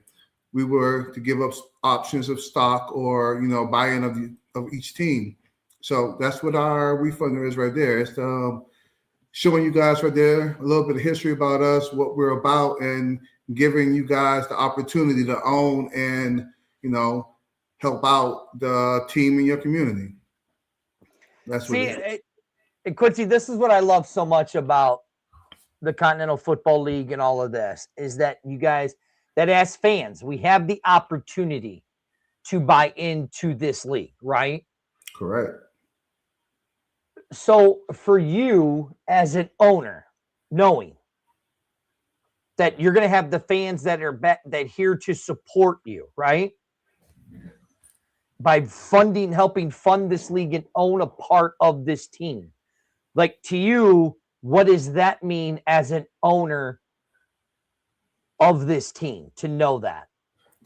D: We were to give up options of stock or, buy-in of each team. So that's what our WeFunder is right there. It's showing you guys right there a little bit of history about us, what we're about, and giving you guys the opportunity to own and, help out the team in your community. That's what it is.
A: Quincy, this is what I love so much about the Continental Football League and all of this, is that you guys, that as fans, we have the opportunity to buy into this league, right?
D: Correct.
A: So for you as an owner, knowing that you're going to have the fans that are that here to support you, right? By helping fund this league and own a part of this team. Like, to you, what does that mean as an owner of this team to know that?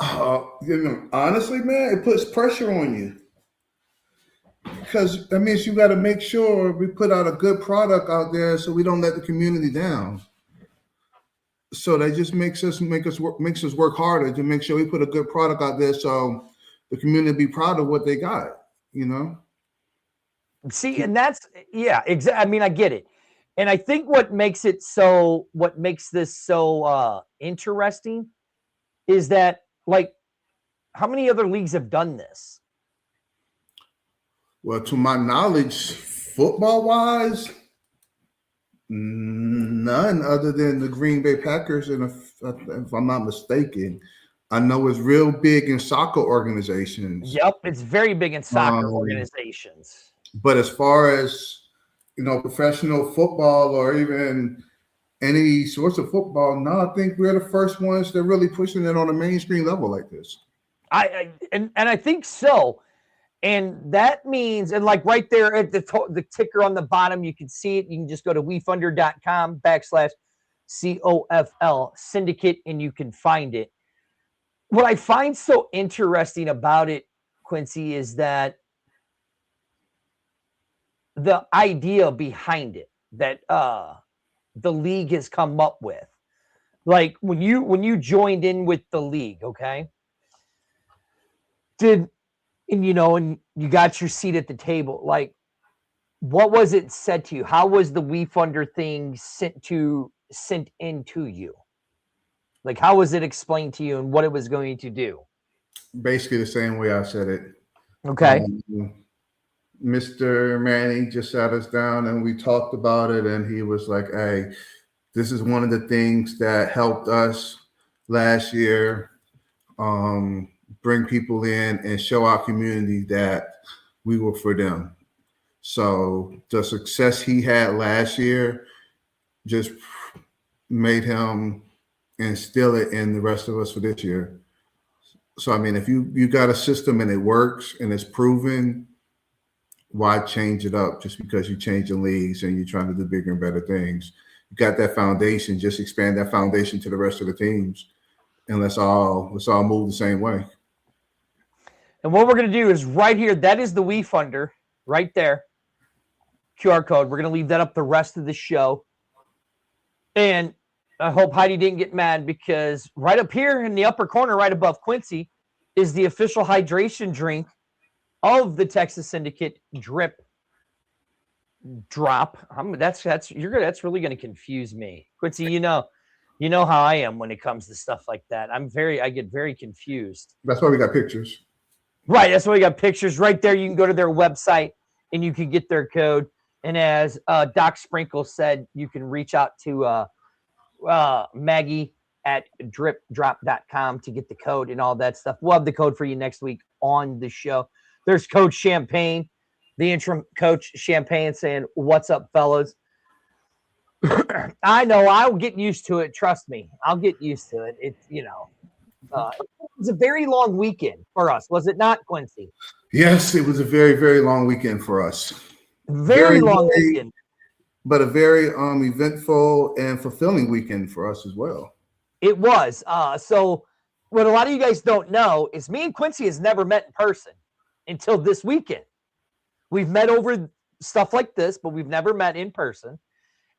D: Honestly, man, it puts pressure on you because that means you got to make sure we put out a good product out there, so we don't let the community down. So that just makes us work harder to make sure we put a good product out there, so the community be proud of what they got.
A: See, and that's exactly. I mean, I get it, and I think what makes this so interesting is that, like, how many other leagues have done this?
D: Well, to my knowledge, football wise, none other than the Green Bay Packers, and if I'm not mistaken, I know it's real big in soccer organizations.
A: Yep, it's very big in soccer organizations.
D: But as far as professional football or even any sorts of football, no, I think we're the first ones that really pushing it on a mainstream level like this.
A: And I think so. And that means, and like right there at the ticker on the bottom, you can see it. You can just go to wefunder.com/COFL Syndicate, and you can find it. What I find so interesting about it, Quincy, is that the idea behind it that the league has come up with. Like when you joined in with the league, okay? And you got your seat at the table. Like, what was it said to you? How was the WeFunder thing sent into you? Like, how was it explained to you and what it was going to do?
D: Basically the same way I said it.
A: Okay.
D: Mr. Manning just sat us down and we talked about it, and he was like, hey, this is one of the things that helped us last year. Bring people in and show our community that we were for them. So the success he had last year just made him instill it in the rest of us for this year. So, I mean, if you got a system and it works and it's proven, why change it up just because you change the leagues and you're trying to do bigger and better things? You got that foundation, just expand that foundation to the rest of the teams, and let's all move the same way.
A: And what we're going to do is right here, that is the WeFunder right there. QR code. We're going to leave that up the rest of the show. And I hope Heidi didn't get mad, because right up here in the upper corner, right above Quincy, is the official hydration drink of the Texas Syndicate Drip Drop. That's really going to confuse me. Quincy, you know how I am when it comes to stuff like that. I get very confused.
D: That's why we got pictures.
A: Right, that's why we got pictures right there. You can go to their website and you can get their code. And as Doc Sprinkle said, you can reach out to Maggie at dripdrop.com to get the code and all that stuff. We'll have the code for you next week on the show. There's Coach Champagne, the interim coach Champagne, saying, "What's up, fellas?" I know, I'll get used to it. Trust me, I'll get used to it. It was a very long weekend for us, was it not, Quincy?
D: Yes, it was a very, very long weekend for us.
A: Very long weekend.
D: But a very eventful and fulfilling weekend for us as well.
A: It was. So what a lot of you guys don't know is me and Quincy has never met in person until this weekend. We've met over stuff like this, but we've never met in person.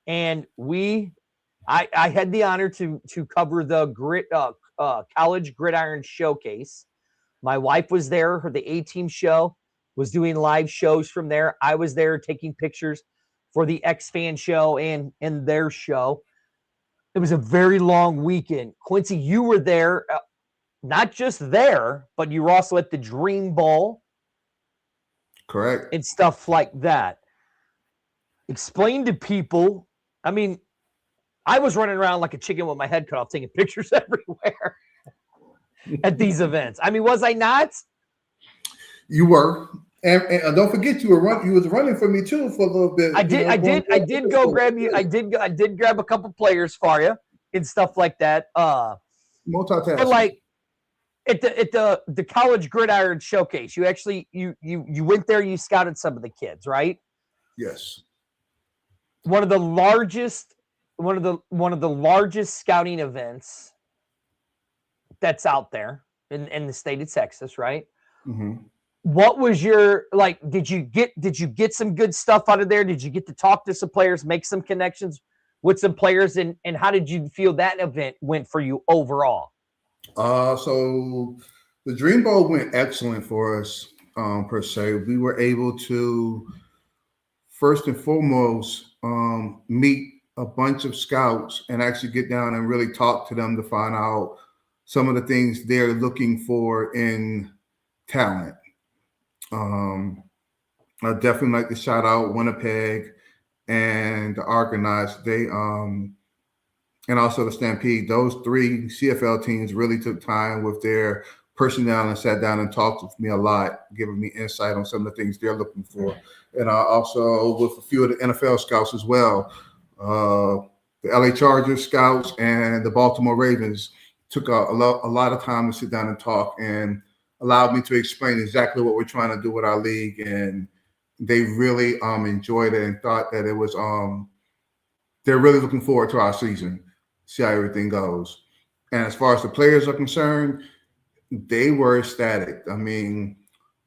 A: And I had the honor to cover the college gridiron showcase. My wife was there. The A-Team show was doing live shows from there. I was there taking pictures for the X-Fan show and their show. It was a very long weekend. Quincy, you were there, not just there, but you were also at the Dream Bowl.
D: Correct.
A: And stuff like that. Explain to people. I mean, I was running around like a chicken with my head cut off, taking pictures everywhere at these events. I mean, was I not?
D: You were. And don't forget, you was running for me too for a little bit.
A: I did go grab you. I did grab a couple players for you and stuff like that.
D: Multitasking.
A: But like at the college gridiron showcase, you actually you went there. You scouted some of the kids, right?
D: Yes.
A: One of the largest scouting events that's out there in the state of Texas, right?
D: Mm-hmm.
A: What was your like? Did you get some good stuff out of there? Did you get to talk to some players, make some connections with some players, and how did you feel that event went for you overall?
D: So the Dream Bowl went excellent for us, per se. We were able to first and foremost meet a bunch of scouts and actually get down and really talk to them to find out some of the things they're looking for in talent. I definitely like to shout out Winnipeg and the Argonauts. They and also the Stampede. Those three CFL teams really took time with their personnel and sat down and talked with me a lot, giving me insight on some of the things they're looking for. And also with a few of the NFL scouts as well. The LA Chargers scouts and the Baltimore Ravens took a lot of time to sit down and talk and allowed me to explain exactly what we're trying to do with our league. And they really enjoyed it and thought that it was they're really looking forward to our season, see how everything goes. And as far as the players are concerned, they were ecstatic. I mean,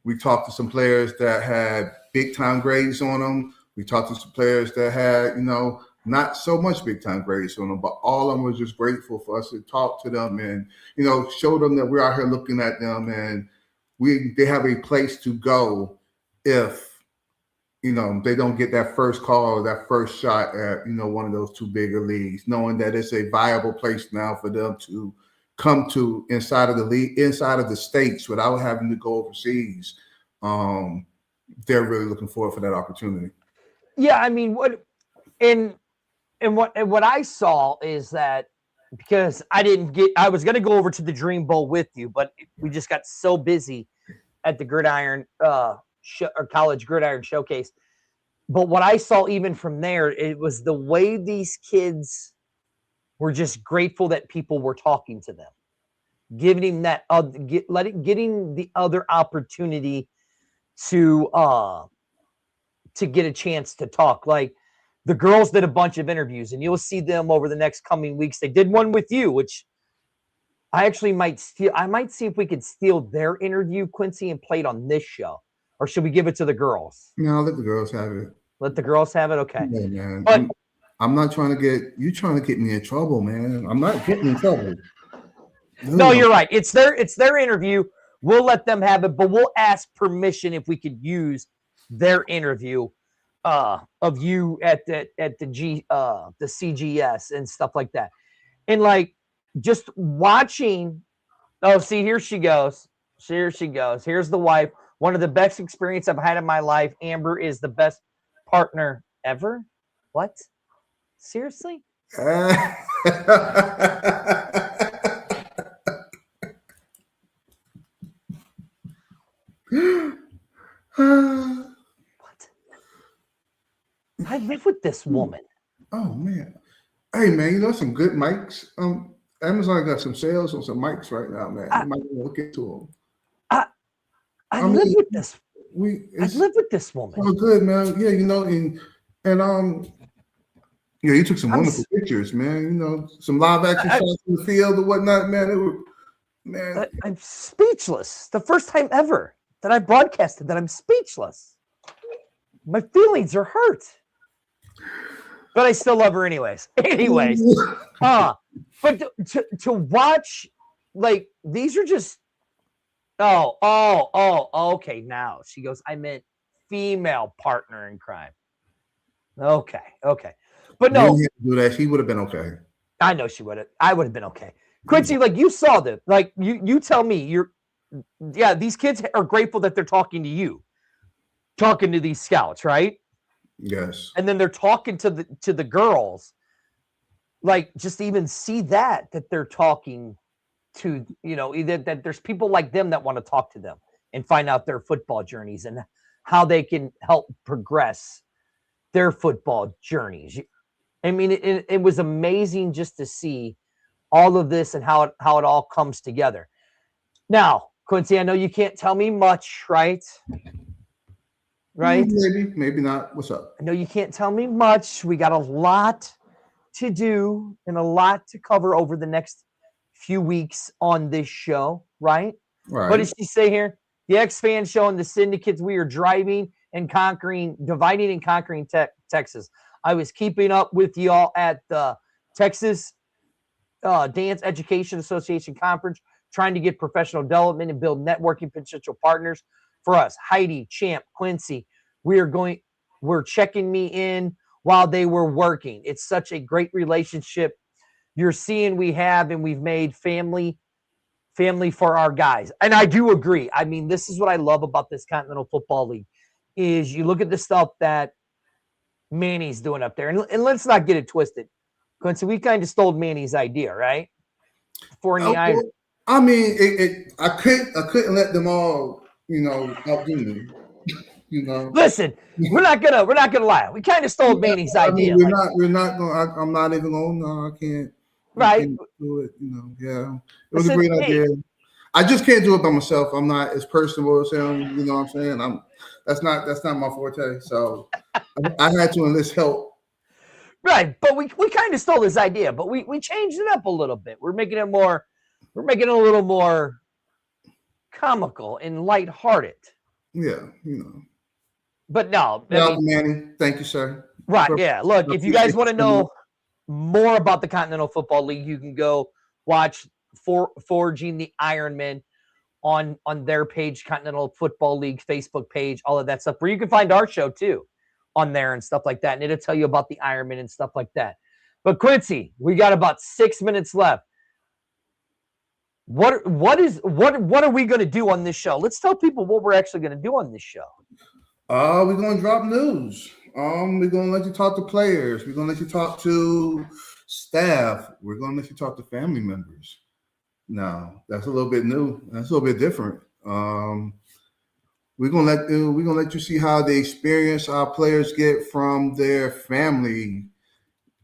D: we talked to some players that had big time grades on them. We talked to some players that had, not so much big time grades on them, but all of them was just grateful for us to talk to them and, show them that we're out here looking at them and they have a place to go if, they don't get that first call or that first shot at, one of those two bigger leagues, knowing that it's a viable place now for them to come to inside of the league, inside of the states without having to go overseas. They're really looking forward for that opportunity.
A: Yeah, I mean, what I saw is that because I was going to go over to the Dream Bowl with you, but we just got so busy at the Gridiron or College Gridiron Showcase. But what I saw even from there, it was the way these kids were just grateful that people were talking to them, giving that getting the other opportunity to get a chance to talk. Like the girls did a bunch of interviews, and you'll see them over the next coming weeks. They did one with you, which I actually might steal. I might see if we could steal their interview, Quincy, and play it on this show. Or should we give it to the girls?
D: No, let the girls have it.
A: Let the girls have it? Okay.
D: Yeah, man.
A: But,
D: I'm not trying to trying to get me in trouble, man. I'm not getting in trouble.
A: No, you're right. It's their interview. We'll let them have it, but we'll ask permission if we could use their interview of you at the CGS and stuff like that. And like just watching, see, here she goes. Here she goes. Here's the wife. One of the best experience I've had in my life. Amber is the best partner ever. What? Seriously?
D: What?
A: I live with this woman.
D: Oh man. Hey man, some good mics. Amazon got some sales on some mics right now, man. You might want to look into them.
A: I live with this. I live with this woman.
D: Oh, good, man. Yeah, you took some wonderful pictures, man. Some live action shots in the field or whatnot, man.
A: I'm speechless. The first time ever that I broadcasted that I'm speechless. My feelings are hurt. But I still love her anyways. But to watch, like, these are just okay. Now she goes, I meant female partner in crime. Okay. But no,
D: do that. She would have been okay.
A: I know she would have. I would have been okay. Quincy, like you saw them. Like you tell me, these kids are grateful that they're talking to you, talking to these scouts, right?
D: Yes.
A: And then they're talking to the girls. Like just even see that they're talking to, either that there's people like them that want to talk to them and find out their football journeys and how they can help progress their football journeys. I mean, it was amazing just to see all of this and how it all comes together. Now, Quincy, I know you can't tell me much, right? Right?
D: Maybe not. What's up?
A: I know you can't tell me much. We got a lot to do and a lot to cover over the next few weeks on this show, right?
D: Right.
A: What did she say here? The X-Fan Show and the Syndicates, we are dividing and conquering Texas. I was keeping up with y'all at the Texas Dance Education Association Conference, trying to get professional development and build networking potential partners for us. Heidi, Champ, Quincy, we're checking me in while they were working. It's such a great relationship you're seeing we have, and we've made family for our guys. And I do agree. I mean, this is what I love about this Continental Football League is you look at the stuff that Manny's doing up there. And let's not get it twisted. Quincy, we kind of stole Manny's idea, right? For the Iron.
D: I mean, I couldn't let them all, outdo me.
A: Listen, we're not gonna lie. We kind of stole Manny's idea.
D: We're not going. I'm not even going. No, I can't.
A: Right.
D: Can't do it. Yeah. It was a great idea. I just can't do it by myself. I'm not as personable as him. You know what I'm saying? That's not my forte. So I had to enlist help.
A: Right, but we kind of stole his idea, but we changed it up a little bit. We're making it a little more comical and lighthearted.
D: Yeah,
A: But no,
D: Manny, thank you, sir.
A: Right, yeah. Look, if you guys want to know more about the Continental Football League, you can go watch Forging the Ironman on their page, Continental Football League Facebook page, all of that stuff, where you can find our show too on there and stuff like that. And it'll tell you about the Ironman and stuff like that. But Quincy, we got about 6 minutes left. What are we going to do on this show? Let's tell people what we're actually going to do on this show.
D: We're going to drop news. We're going to let you talk to players. We're going to let you talk to staff. We're going to let you talk to family members. Now, that's a little bit new. That's a little bit different. We're gonna let you see how the experience our players get from their family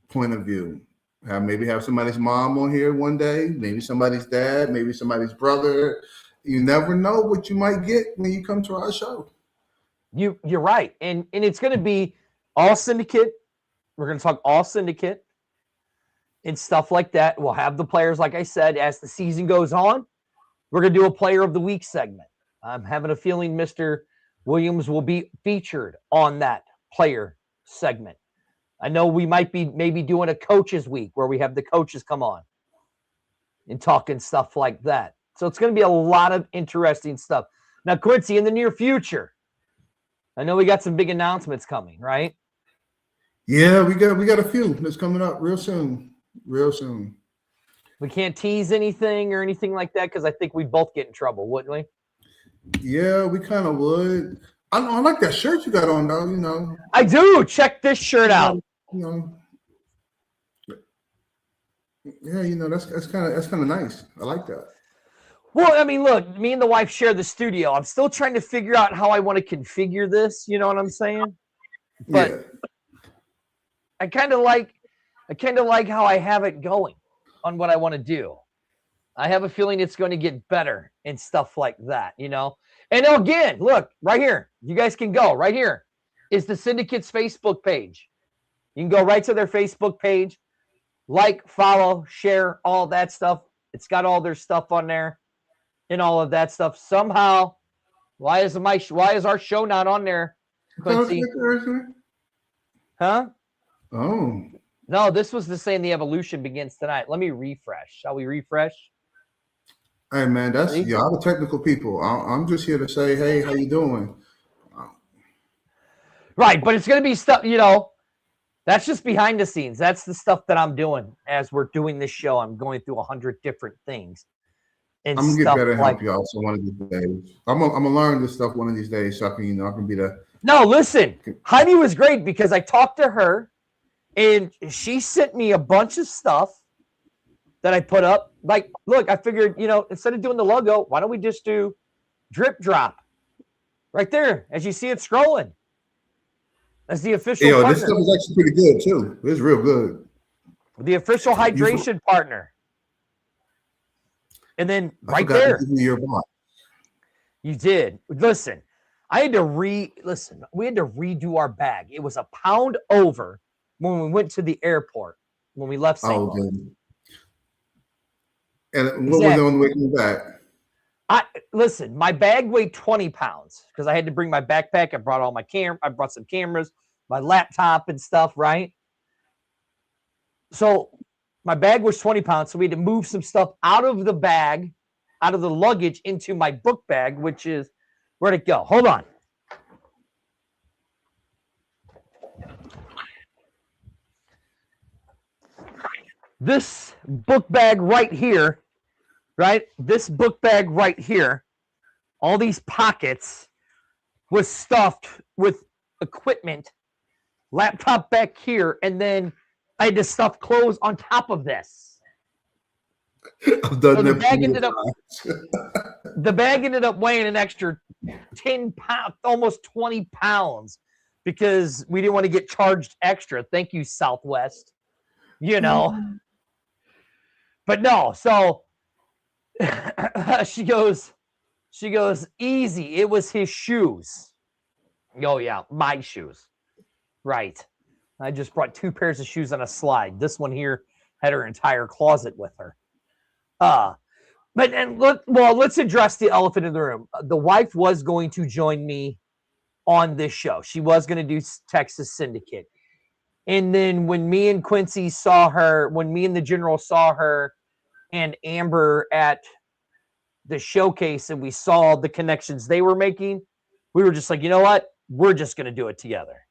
D: point of view. Maybe have somebody's mom on here one day, maybe somebody's dad, maybe somebody's brother. You never know what you might get when you come to our show.
A: You're right, and it's going to be all syndicate. We're going to talk all syndicate and stuff like that. We'll have the players, like I said, as the season goes on. We're going to do a Player of the Week segment. I'm having a feeling Mr. Williams will be featured on that player segment. I know we might be maybe doing a coaches week where we have the coaches come on and talking stuff like that. So it's going to be a lot of interesting stuff. Now, Quincy, in the near future, I know we got some big announcements coming, right?
D: Yeah, we got a few that's coming up real soon. Real soon.
A: We can't tease anything or anything like that because I think we'd both get in trouble, wouldn't we?
D: Yeah, we kind of would. I like that shirt you got on, though.
A: I do. Check this shirt out.
D: Yeah, that's kind of nice. I like that.
A: Well, I mean, look, me and the wife share the studio. I'm still trying to figure out how I want to configure this. You know what I'm saying? But yeah. I kind of like how I have it going on what I want to do. I have a feeling it's going to get better and stuff like that, And again, look, right here. You guys can go. Right here is the Syndicate's Facebook page. You can go right to their Facebook page, like, follow, share, all that stuff. It's got all their stuff on there and all of that stuff. Somehow, why is our show not on there, Quincy? Huh?
D: Oh.
A: No, this was the saying the evolution begins tonight. Let me refresh. Shall we refresh?
D: Hey, man, that's y'all the technical people. I'm just here to say, hey, how you doing?
A: Right, but it's going to be stuff, that's just behind the scenes. That's the stuff that I'm doing as we're doing this show. I'm going through 100 different things. And
D: I'm going to get better and help y'all so one of these days. I'm going to learn this stuff one of these days so I can be the...
A: No, listen, Heidi was great because I talked to her and she sent me a bunch of stuff that I put up. Like, look, I figured, instead of doing the logo, why don't we just do drip drop right there as you see it scrolling? That's the official partner.
D: This stuff is actually pretty good, too. It's real good.
A: The official hydration partner. And then right there. You did. Listen, we had to redo our bag. It was a pound over when we went to the airport, when we left St. Louis.
D: And what was on the way back?
A: Listen, my bag weighed 20 pounds because I had to bring my backpack. I brought all my I brought some cameras, my laptop and stuff, right? So my bag was 20 pounds. So we had to move some stuff out of the bag, out of the luggage into my book bag, which is, where'd it go? Hold on. This book bag right here, right? This book bag right here, all these pockets was stuffed with equipment, laptop back here, and then I had to stuff clothes on top of this.
D: I've done
A: So
D: that
A: the bag ended up weighing an extra 10 pounds, almost 20 pounds, because we didn't want to get charged extra. Thank you, Southwest. You know. But no, so she goes, easy. It was his shoes. Oh, yeah, my shoes. Right. I just brought 2 pairs of shoes on a slide. This one here had her entire closet with her. Let's address the elephant in the room. The wife was going to join me on this show. She was going to do Texas Syndicate. And then when me and Quincy saw her, when me and the General saw her and Amber at the showcase and we saw the connections they were making, we were just like, you know what? We're just going to do it together.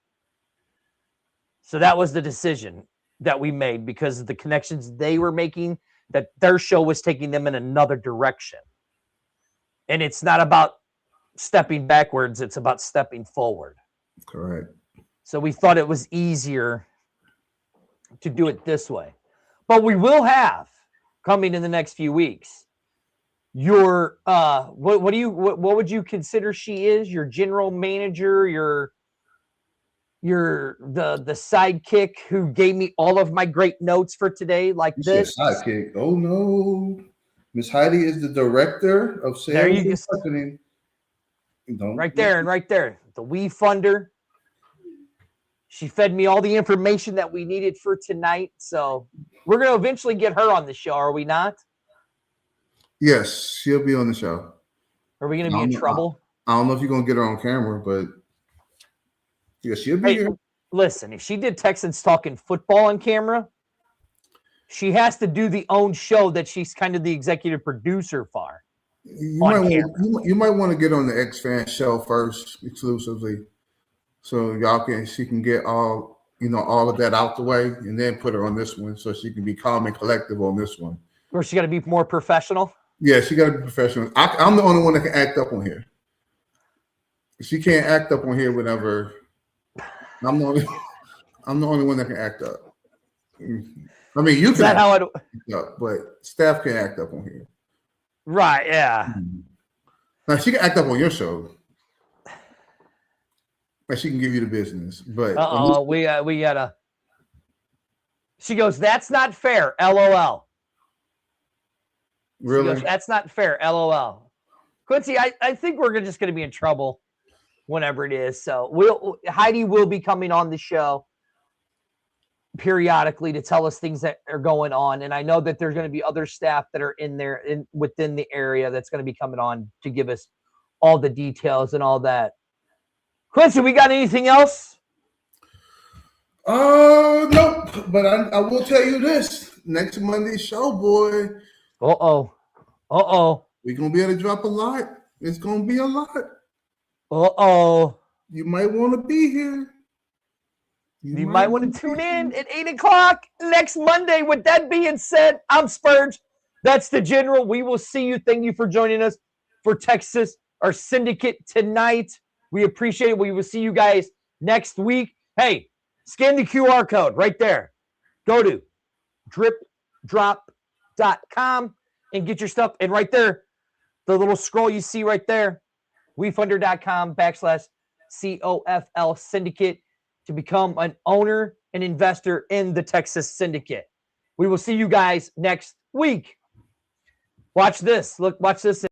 A: So that was the decision that we made because of the connections they were making, that their show was taking them in another direction. And it's not about stepping backwards. It's about stepping forward.
D: Correct.
A: So we thought it was easier to do it this way. But we will have, coming in the next few weeks, your what would you consider she is? Your general manager, the sidekick who gave me all of my great notes for today, like
D: You
A: this.
D: Sidekick. Oh no. Miss Heidi is the director of sales. There you go. Marketing.
A: Right there and right there. The We Funder. She fed me all the information that we needed for tonight. So we're going to eventually get her on the show, are we not?
D: Yes, she'll be on the show.
A: Are we going to be in trouble?
D: I don't know if you're going to get her on camera, but yeah, she'll be here.
A: Listen, if she did Texans Talking Football on camera, she has to do the own show that she's kind of the executive producer for.
D: You might want to get on the X-Fan show first exclusively. So she can get all of that out the way and then put her on this one so she can be calm and collective on this one.
A: Or she got to be more professional?
D: Yeah, she got to be professional. I'm the only one that can act up on here. She can't act up on here whenever. I'm the only one that can act up. I mean, you can act up, but staff can act up on here.
A: Right, yeah.
D: Now, she can act up on your show. Like she can give you the business, but
A: we gotta. She goes, "That's not fair." LOL.
D: Really?
A: She goes, "That's not fair." LOL. Quincy, I think we're just gonna be in trouble whenever it is. So Heidi will be coming on the show periodically to tell us things that are going on, and I know that there's going to be other staff that are within the area that's going to be coming on to give us all the details and all that. Quincy, we got anything else?
D: Nope. But I will tell you this: next Monday's show, boy. We're gonna be able to drop a lot. It's gonna be a lot. You might want to be here.
A: You might want to tune in at 8:00 next Monday. With that being said, I'm Spurge. That's the General. We will see you. Thank you for joining us for Texas, our Syndicate Tonight. We appreciate it. We will see you guys next week. Hey, scan the QR code right there. Go to dripdrop.com and get your stuff. And right there, the little scroll you see right there, wefunder.com/COFL Syndicate to become an owner and investor in the Texas Syndicate. We will see you guys next week. Watch this. Watch this.